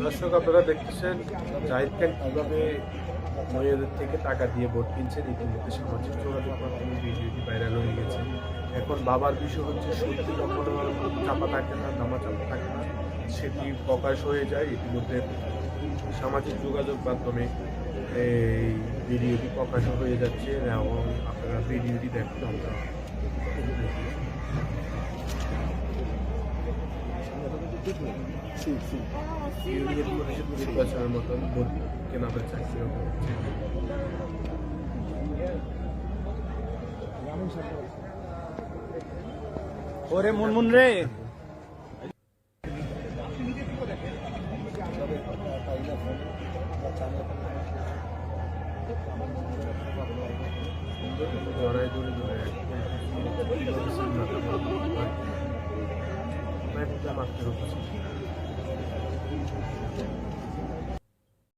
দর্শক আপনারা দেখতেছেন জাহিদ খান কীভাবে মেয়েদের থেকে টাকা দিয়ে ভোট কিনছেন। ইতিমধ্যে সামাজিক যোগাযোগ মাধ্যমে ভিডিওটি ভাইরাল হয়ে গেছে। এখন বাবার বিষয় হচ্ছে সত্যি কখনো চাপা থাকে না, দামা চাপা থাকে না, সেটি প্রকাশ হয়ে যায়। ইতিমধ্যে সামাজিক যোগাযোগ মাধ্যমে এই ভিডিওটি প্রকাশ হয়ে যাচ্ছে এবং আপনারা ভিডিওটি দেখুন। আমরা ইউনিয়ন পরিষদ নির্বাচনের মতন ভোট কেনা বেচা কিরকম হচ্ছে। ওরে মুনমুন রে জড়াই ধরে ধরে একদম